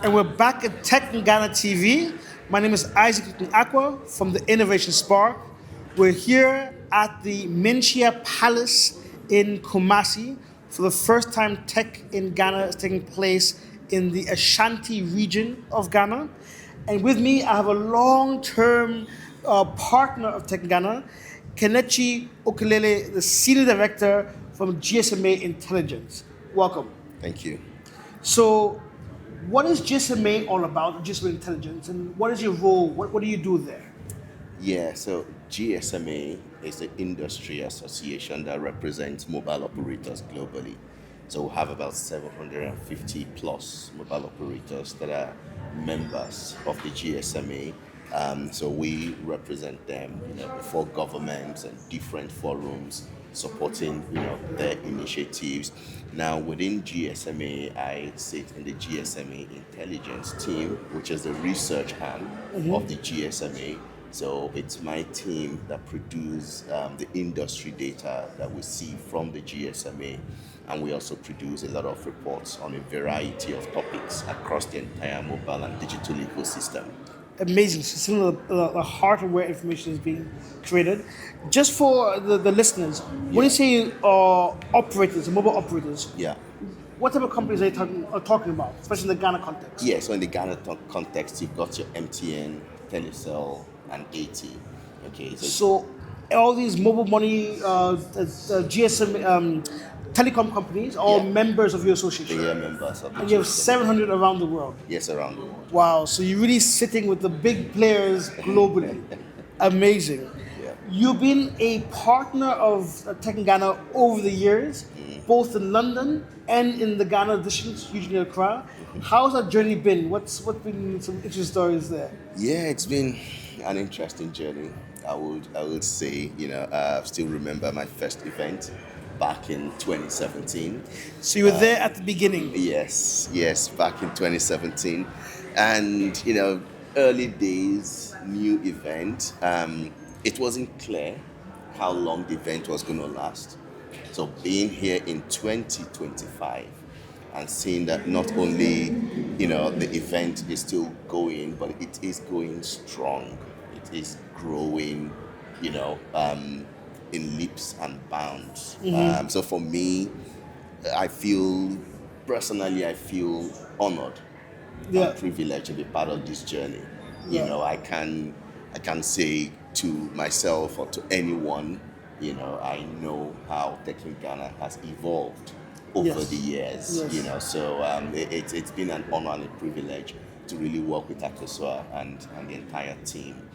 And we're back at Tech in Ghana TV. My name is Isaac Newton Acquah from the Innovation Spark. We're here at the Manhyia Palace in Kumasi for the first time Tech in Ghana is taking place in the Ashanti region of Ghana. And with me, I have a long-term partner of Tech in Ghana, Kenechi Okeleke, the Senior Director from GSMA Intelligence. Welcome. Thank you. So, what is GSMA all about, GSMA Intelligence, and what is your role? What do you do there? Yeah, so GSMA is the industry association that represents mobile operators globally. So we have about 750 plus mobile operators that are members of the GSMA. So we represent them, before governments and different forums, supporting, their initiatives. Now within GSMA, I sit in the GSMA Intelligence team, which is the research arm of the GSMA. So it's my team that produce the industry data that we see from the GSMA. And we also produce a lot of reports on a variety of topics across the entire mobile and digital ecosystem. Amazing. So some of the heart of where information is being created. Just for the listeners, when you say operators, mobile operators, Yeah. what type of companies are you talking about, especially in the Ghana context? Yeah, so in the Ghana context, you've got your MTN, Telecel, and AT. Okay, So all these mobile money, GSM, telecom companies, are all members of your association. they are members of the And you have GSMA. 700 around the world. Yes, around the world. Wow, so you're really sitting with the big players globally. Amazing. Yeah. You've been a partner of Tech in Ghana over the years, both in London and in the Ghana edition, usually in Accra. How's that journey been? What's been some interesting stories there? Yeah, it's been an interesting journey. I would say, I still remember my first event back in 2017. So you were there at the beginning. Yes, back in 2017. And, early days, new event. It wasn't clear how long the event was going to last. So being here in 2025 and seeing that not only, the event is still going, but it is going strong. It is growing, in leaps and bounds. So for me, I feel honored and privileged to be part of this journey. I can say to myself or to anyone, I know how Tech in Ghana has evolved over the years. So it's been an honor and a privilege to really work with Akosua and the entire team.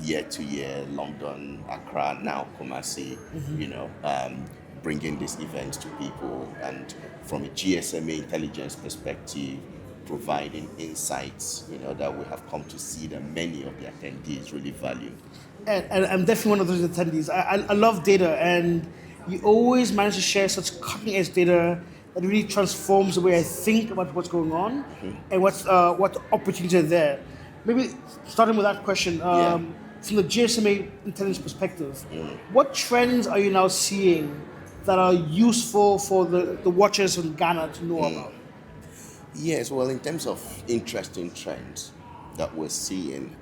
Year to year, London, Accra, now Kumasi, bringing this event to people, and from a GSMA intelligence perspective, providing insights, that we have come to see that many of the attendees really value. And I'm definitely one of those attendees. I love data, and you always manage to share such cutting-edge data that really transforms the way I think about what's going on and what opportunities are there. Maybe starting with that question, from the GSMA intelligence perspective, what trends are you now seeing that are useful for the watchers in Ghana to know about? Yes, well, in terms of interesting trends that we're seeing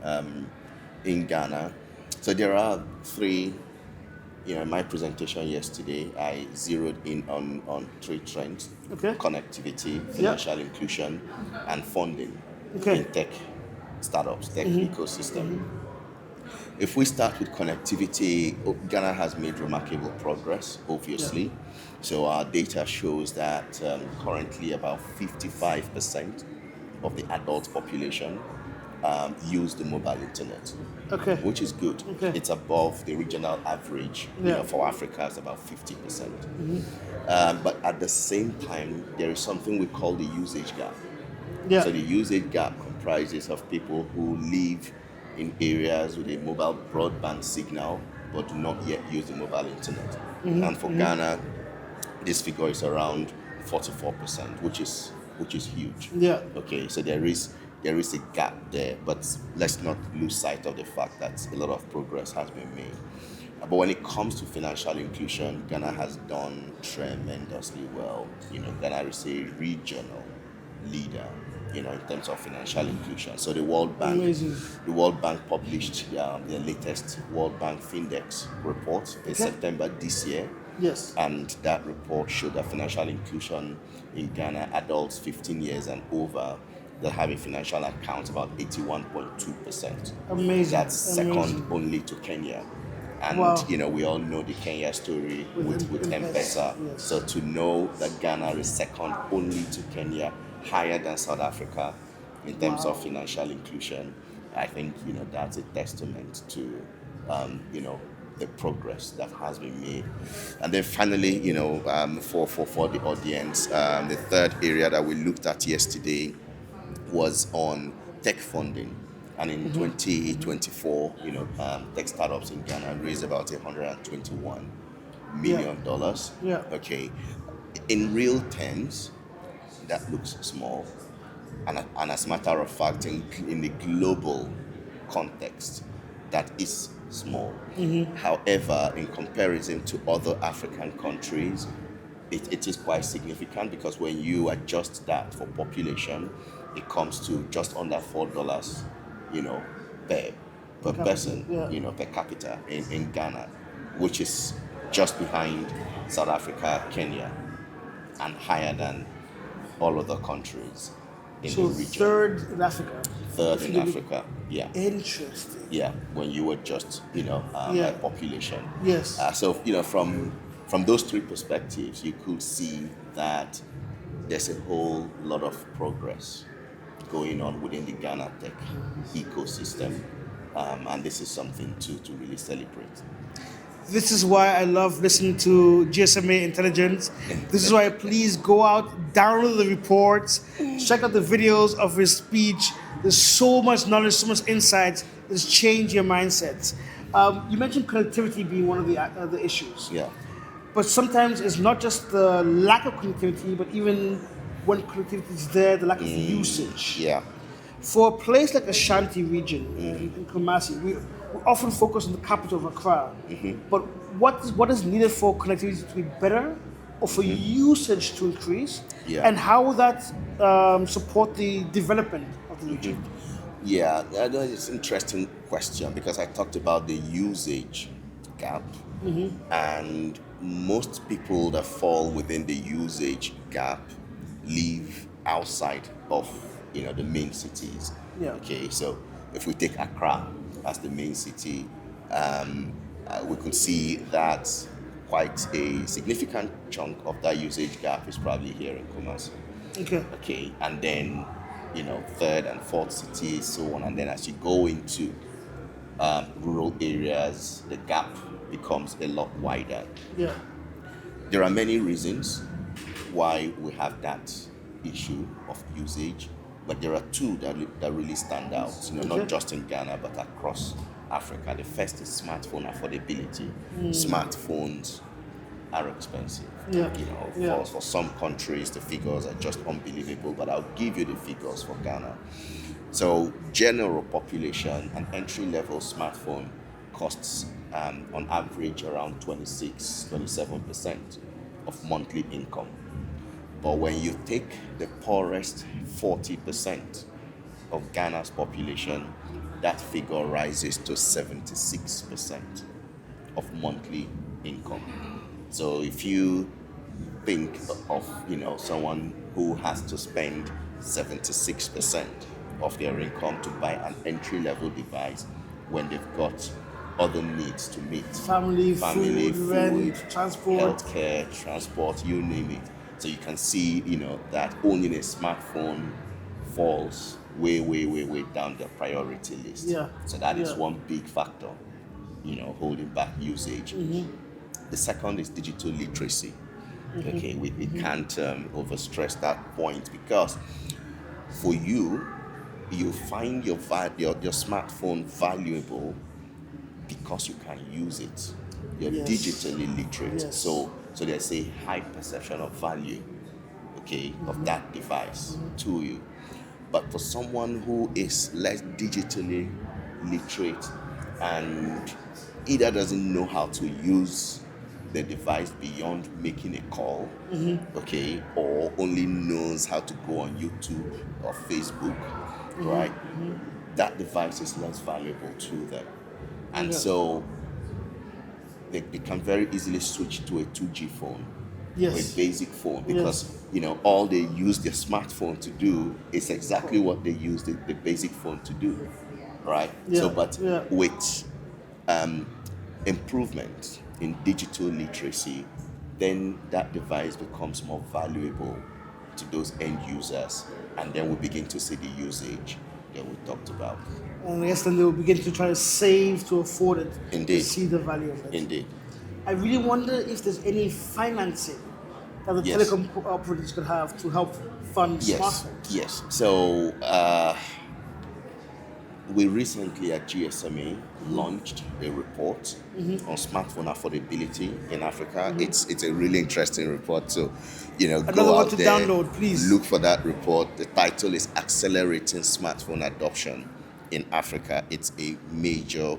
in Ghana, so there are three. In my presentation yesterday, I zeroed in on three trends: connectivity, financial inclusion, and funding in tech startups, tech ecosystem. If we start with connectivity, Ghana has made remarkable progress, obviously. So our data shows that currently about 55% of the adult population use the mobile internet, which is good. It's above the regional average. For Africa, it's about 50%. But at the same time, there is something we call the usage gap. So the usage gap comprises of people who live in areas with a mobile broadband signal but do not yet use the mobile internet. And for Ghana, this figure is around 44%, which is huge. Okay, so there is a gap there, but let's not lose sight of the fact that a lot of progress has been made. But when it comes to financial inclusion, Ghana has done tremendously well. Ghana is a regional leader in terms of financial inclusion. So the World Bank, Amazing. the World Bank published their latest World Bank Fintech report in September this year. Yes. And that report showed that financial inclusion in Ghana, adults 15 years and over that have a financial account, about 81.2%. Amazing. That's second Amazing. only to Kenya. And Wow. we all know the Kenya story with M-Pesa, M-Pesa. yes. So to know that Ghana is second only to Kenya, higher than South Africa in terms of financial inclusion, I think that's a testament to the progress that has been made. And then finally, for the audience, the third area that we looked at yesterday was on tech funding. And in 2024, tech startups in Ghana raised about $121 million. Yeah. Okay. In real terms, that looks small. And as a matter of fact, in the global context, that is small. However, in comparison to other African countries, it is quite significant, because when you adjust that for population, it comes to just under $4, per person, per capita in Ghana, which is just behind South Africa, Kenya, and higher than all other countries in the region. Third in Africa. Third in Africa, yeah. Interesting. Yeah, when you adjust, by population. Yes. So, from those three perspectives, you could see that there's a whole lot of progress going on within the Ghana tech ecosystem, and this is something to really celebrate. This is why I love listening to GSMA Intelligence. This is why please go out, download the reports, check out the videos of his speech. There's so much knowledge, so much insights. It's changed your mindsets. You mentioned connectivity being one of the issues. Yeah. But sometimes it's not just the lack of connectivity, but even when connectivity is there, the lack of usage. Yeah. For a place like Ashanti region in Kumasi, we often focus on the capital of Accra. But what is needed for connectivity to be better, or for usage to increase? Yeah. And how will that support the development of the region? Yeah, it's an interesting question, because I talked about the usage gap, and most people that fall within the usage gap live outside of the main cities. Yeah. Okay, so if we take Accra as the main city, we could see that quite a significant chunk of that usage gap is probably here in Kumasi. Okay, and then third and fourth cities, so on, and then as you go into rural areas, the gap becomes a lot wider. Yeah. There are many reasons why we have that issue of usage, but there are two that really stand out, not just in Ghana, but across Africa. The first is smartphone affordability. Smartphones are expensive. For some countries, the figures are just unbelievable, but I'll give you the figures for Ghana. So general population, an entry-level smartphone costs on average around 27% of monthly income. But when you take the poorest 40% of Ghana's population, that figure rises to 76% of monthly income. So if you think of someone who has to spend 76% of their income to buy an entry-level device when they've got other needs to meet, family, food, rent, transport, healthcare, transport, you name it. So you can see, that owning a smartphone falls way down the priority list. Yeah. So that is one big factor, holding back usage. The second is digital literacy. Okay, we can't overstress that point, because for you find your smartphone valuable because you can use it. You're digitally literate. Yes. So there's a high perception of value, of that device to you. But for someone who is less digitally literate and either doesn't know how to use the device beyond making a call, okay, or only knows how to go on YouTube or Facebook, right? That device is less valuable to them. And so they can very easily switch to a 2G phone, or a basic phone, because all they use their smartphone to do is exactly what they use the basic phone to do, right? With improvement in digital literacy, then that device becomes more valuable to those end users, and then we begin to see the usage that we talked about. And I guess then they'll begin to try to save to afford it. Indeed. To see the value of it. Indeed. I really wonder if there's any financing that the telecom operators could have to help fund smartphones. Yes. So we recently at GSMA launched a report on smartphone affordability in Africa. It's a really interesting report. So, Another go one out to there, download, please. look for that report. The title is Accelerating Smartphone Adoption in Africa. It's a major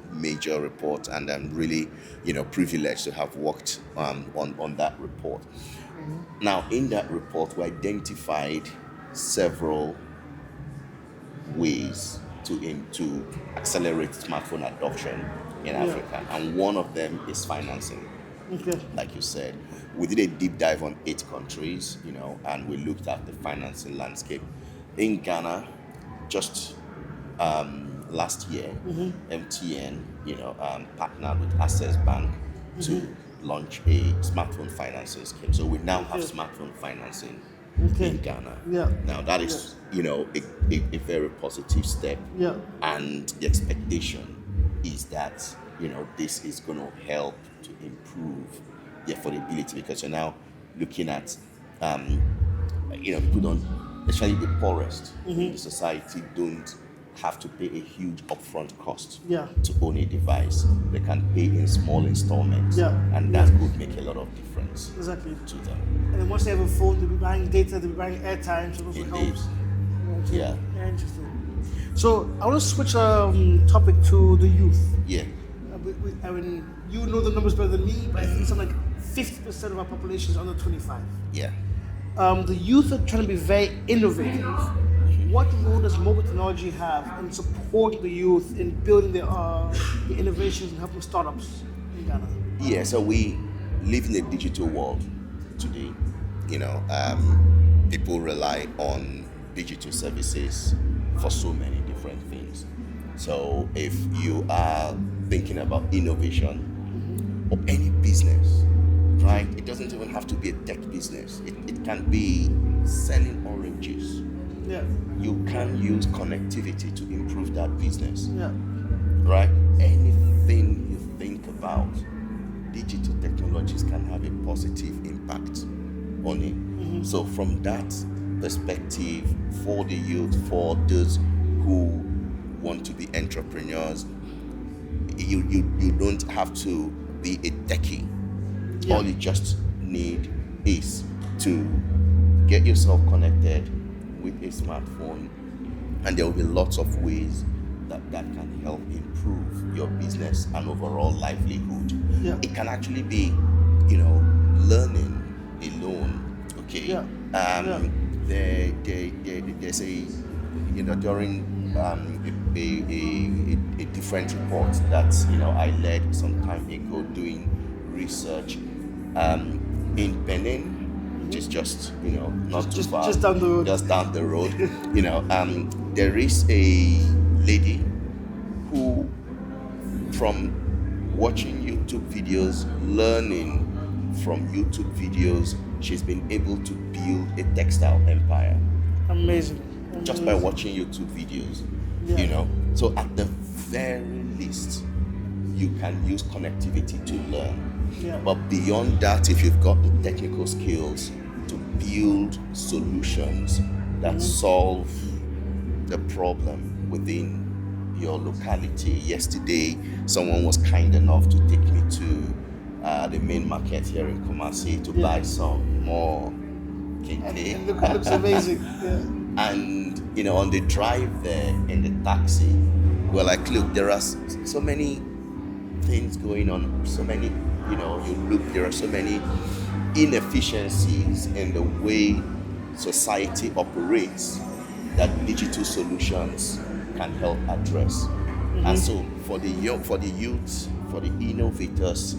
report, and I'm really, privileged to have worked on that report. Now, in that report, we identified several ways to accelerate smartphone adoption in Africa, and one of them is financing. Okay. Like you said, we did a deep dive on 8 countries, and we looked at the financing landscape. In Ghana, just last year, MTN, partnered with Access Bank to launch a smartphone financing scheme. So we now have smartphone financing in Ghana. Now that is, a very positive step. And the expectation is that, this is going to help to improve the affordability, because you're now looking at, people don't, especially the poorest in the society, don't have to pay a huge upfront cost to own a device. They can pay in small installments, and that could make a lot of difference to them. And then once they have a phone, they'll be buying data, they'll be buying airtime, so it also helps. Yeah. Interesting. So I want to switch topic to the youth. Yeah. I mean, you know the numbers better than me, but I think something like 50% of our population is under 25. Yeah. The youth are trying to be very innovative. What role does mobile technology have in supporting the youth in building the innovations and helping startups in Ghana? Yeah, so we live in a digital world today. People rely on digital services for so many different things. So if you are thinking about innovation or any business, right? It doesn't even have to be a tech business. It can be selling oranges. Yeah. You can use connectivity to improve that business. Yeah. Right? Anything you think about, digital technologies can have a positive impact on it. So from that perspective, for the youth, for those who want to be entrepreneurs, you don't have to be a techie. All you just need is to get yourself connected with a smartphone, and there will be lots of ways that can help improve your business and overall livelihood. It can actually be, learning alone. Okay. There's a, during a different report that I led some time ago, doing research in Benin, which is just not too far, just down the road. Just down the road. There is a lady who, from watching YouTube videos, learning from YouTube videos, she's been able to build a textile empire. Amazing. Just by watching YouTube videos. So at the very least, you can use connectivity to learn. But beyond that, if you've got the technical skills to build solutions that solve the problem within your locality. Yesterday, someone was kind enough to take me to the main market here in Kumasi to buy some more kente. And it looks amazing. And on the drive there in the taxi, we're like, look, there are so many things going on, so many you look, there are so many inefficiencies in the way society operates that digital solutions can help address. And so for the youth, for the innovators,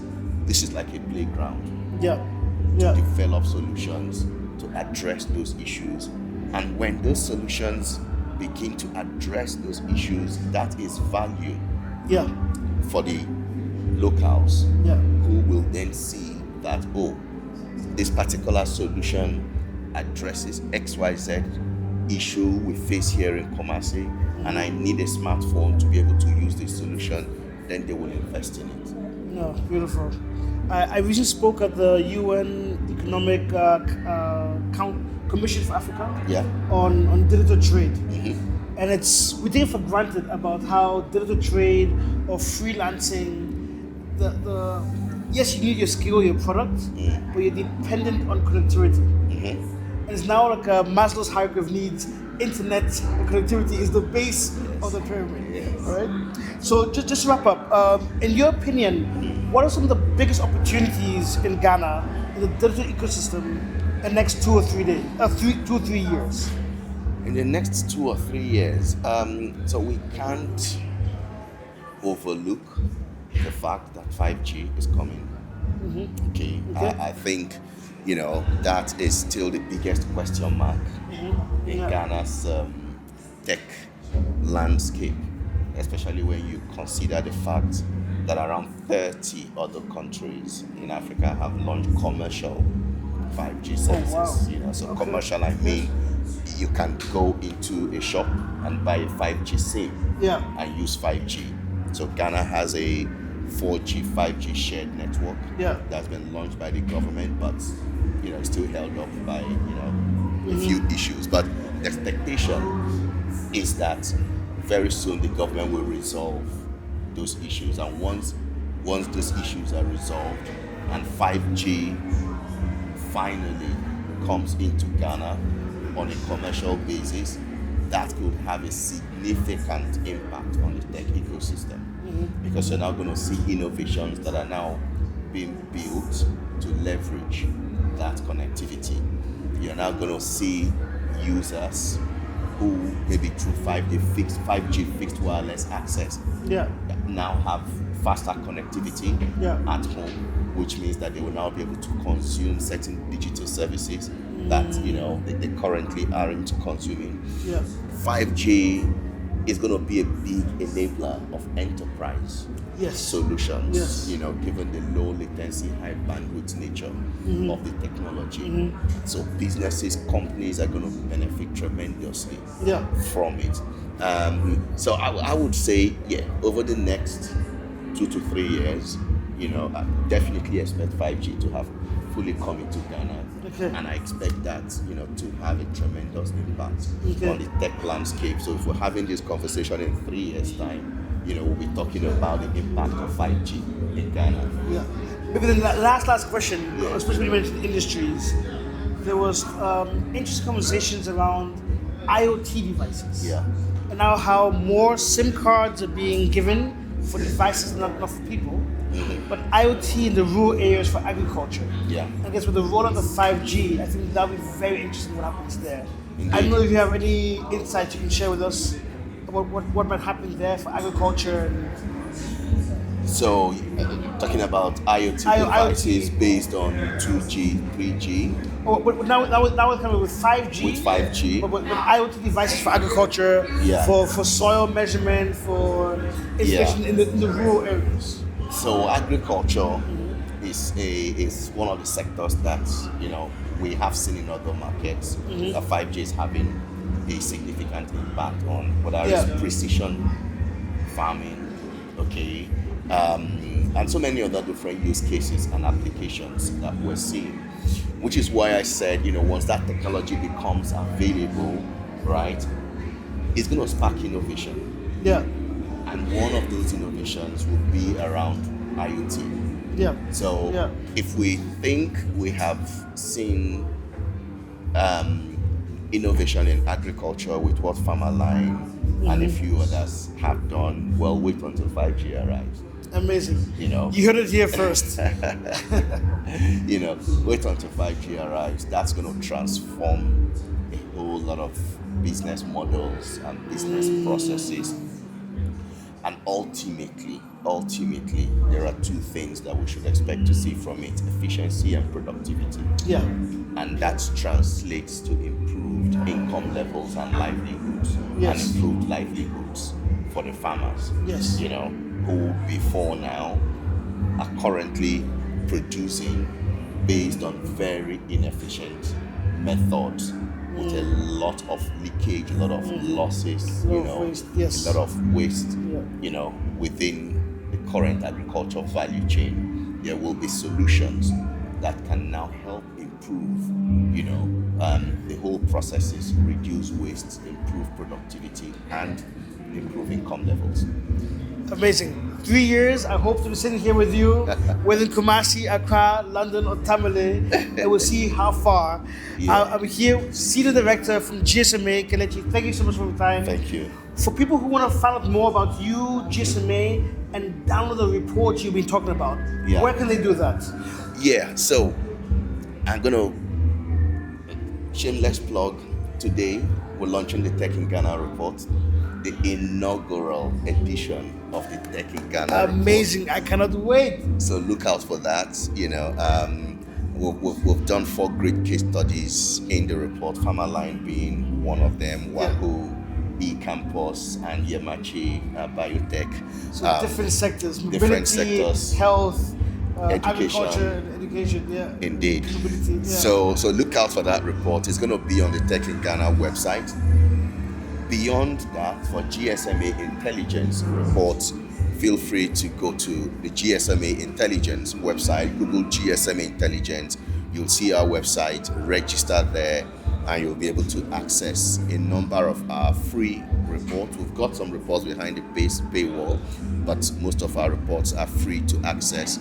this is like a playground to develop solutions to address those issues. And when those solutions begin to address those issues, that is value for the locals who will then see that, oh, this particular solution addresses XYZ issue we face here in Kumasi, and I need a smartphone to be able to use this solution, then they will invest in it. No, beautiful. I recently spoke at the UN Economic Commission for Africa on digital trade. And we take it for granted about how digital trade or freelancing, yes, you need your skill, your product, but you're dependent on connectivity. And it's now like a Maslow's hierarchy of needs. Internet and connectivity is the base of the pyramid. All right. So just to wrap up, in your opinion, what are some of the biggest opportunities in Ghana in the digital ecosystem in the next 2 or 3 years? In the next 2 or 3 years, so we can't overlook the fact that 5G is coming. Okay. I think, that is still the biggest question mark in Ghana's tech landscape, especially when you consider the fact that around 30 other countries in Africa have launched commercial 5G services. So commercial, I mean, you can go into a shop and buy a 5G SIM and use 5G. So Ghana has a 4G, 5G shared network that's been launched by the government, but it's still held up by a few issues. But the expectation is that very soon the government will resolve those issues, and once those issues are resolved and 5G finally comes into Ghana on a commercial basis, that could have a significant impact on the tech ecosystem. Because you're now going to see innovations that are now being built to leverage that connectivity. You're now going to see users who maybe through 5G fixed wireless access now have faster connectivity at home, which means that they will now be able to consume certain digital services that they currently aren't consuming. 5G is going to be a big enabler of enterprise solutions, given the low latency, high bandwidth nature of the technology. So businesses, companies are going to benefit tremendously from it. So I would say, over the next 2 to 3 years, I definitely expect 5G to have fully come into Ghana. And I expect that, to have a tremendous impact on the tech landscape. So if we're having this conversation in 3 years' time, we'll be talking about the impact of 5G in Ghana. Maybe the last question, especially when you mentioned industries, there was interesting conversations around IoT devices. And now how more SIM cards are being given for devices, not for people. But IoT in the rural areas for agriculture. I guess with the rollout of 5G, I think that'll be very interesting what happens there. Indeed. I don't know if you have any insights you can share with us about what might happen there for agriculture. So, talking about IoT devices based on 2G, 3G. But now we're coming with 5G. With 5G. But IoT devices for agriculture, for soil measurement, for installation in the rural areas. So agriculture is one of the sectors that we have seen in other markets that 5G is having a significant impact on, whether it's precision farming, and so many other different use cases and applications that we're seeing. Which is why I said, once that technology becomes available, right, it's going to spark innovation. And one of those innovations would be around IoT. So if we think we have seen innovation in agriculture with what Farmerline and a few others have done. Well, wait until 5G arrives. Amazing. You know, You heard it here first. Wait until 5G arrives. That's going to transform a whole lot of business models and business processes. And ultimately, there are two things that we should expect to see from it: efficiency and productivity. Yeah. And that translates to improved income levels and livelihoods, Yes. and improved livelihoods for the farmers. Yes. Who before now are currently producing based on very inefficient methods with a lot of leakage, a lot of losses, Waste, yes. a lot of waste, Yeah. within the current agricultural value chain. There will be solutions that can now help improve, the whole processes, reduce waste, improve productivity, and improve income levels. Amazing. 3 years, I hope to be sitting here with you, whether in Kumasi, Accra, London, or Tamale, and we'll see how far. Yeah. I'm here, Senior Director from GSMA, Kenechi. Thank you so much for your time. Thank you. For people who want to find out more about you, GSMA, and download the reports you've been talking about, Yeah. where can they do that? Yeah, so I'm going to shameless plug. Today, we're launching the Tech in Ghana report, the inaugural edition of the Tech in Ghana report. Amazing. I cannot wait. So look out for that. We've done 4 great case studies in the report, Farmerline being one of them, Wahoo, E-Campus, and Yemachi Biotech. So different sectors, different mobility, sectors. Health, Education. agriculture, education, yeah. Indeed. Mobility, yeah. So look out for that report. It's going to be on the Tech in Ghana website. Beyond that, for GSMA Intelligence reports, feel free to go to the GSMA Intelligence website, Google GSMA Intelligence. You'll see our website, register there, and you'll be able to access a number of our free reports. We've got some reports behind the paywall, but most of our reports are free to access,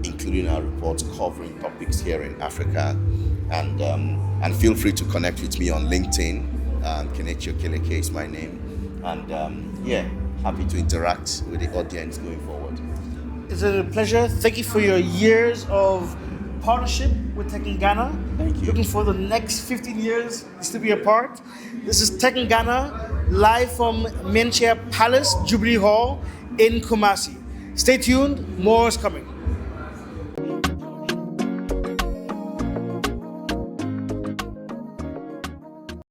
including our reports covering topics here in Africa. And feel free to connect with me on LinkedIn. Kenechi Okeleke is my name. And happy to interact with the audience going forward. It's a pleasure. Thank you for your years of partnership with Tech in Ghana. Thank you. Looking for the next 15 years to be a part. This is Tech in Ghana, live from Manhyia Palace, Jubilee Hall in Kumasi. Stay tuned, more is coming.